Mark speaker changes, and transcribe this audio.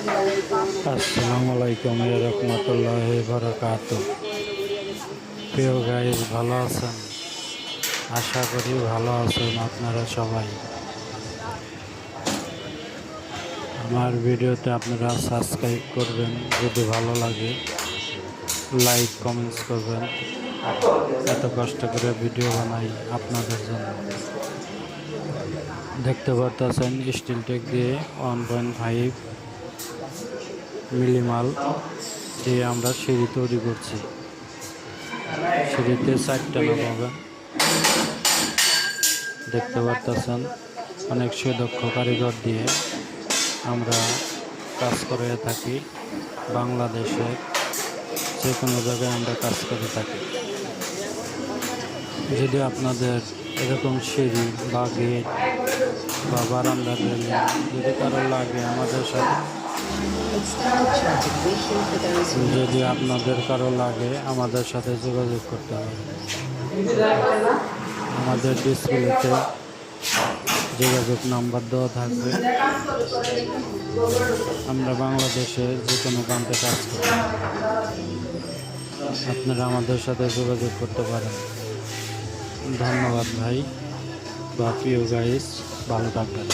Speaker 1: আসসালামু আলাইকুম রহমতুল্লাহি বারাকাতুহু। প্রিয় গাইস, ভালো আছেন? আশা করি ভালো আছেন আপনারা সবাই। আমার ভিডিওতে আপনারা সাবস্ক্রাইব করবেন, যদি ভালো লাগে লাইক কমেন্টস করবেন। এত কষ্ট করে ভিডিও বানাই আপনাদের জন্য। দেখতে পাচ্ছেন স্টিল টেক দিয়ে 1.5 মিলিমাল দিয়ে আমরা সিঁড়ি তৈরি করছি। সিঁড়িতে 4টা নামাবেন। দেখতে পাচ্ছেন অনেক সুদক্ষ কারিগর দিয়ে আমরা কাজ করে থাকি। বাংলাদেশের যে কোনো জায়গায় আমরা কাজ করে থাকি। যদি আপনাদের এরকম সিঁড়ি বা গেট বা বারান্দার রেলিং যদি কারো লাগে আমাদের সাথে আমাদের সাথে যোগাযোগ করতে হবে। আমাদের ডিসপ্লেতে যোগাযোগ নাম্বার দেওয়া থাকবে। আমরা বাংলাদেশের যে কোনো প্রান্তে কাজ করি, আপনারা আমাদের সাথে যোগাযোগ করতে পারেন। ধন্যবাদ ভাই বা প্রিয় গাইস, ভালো থাকবেন।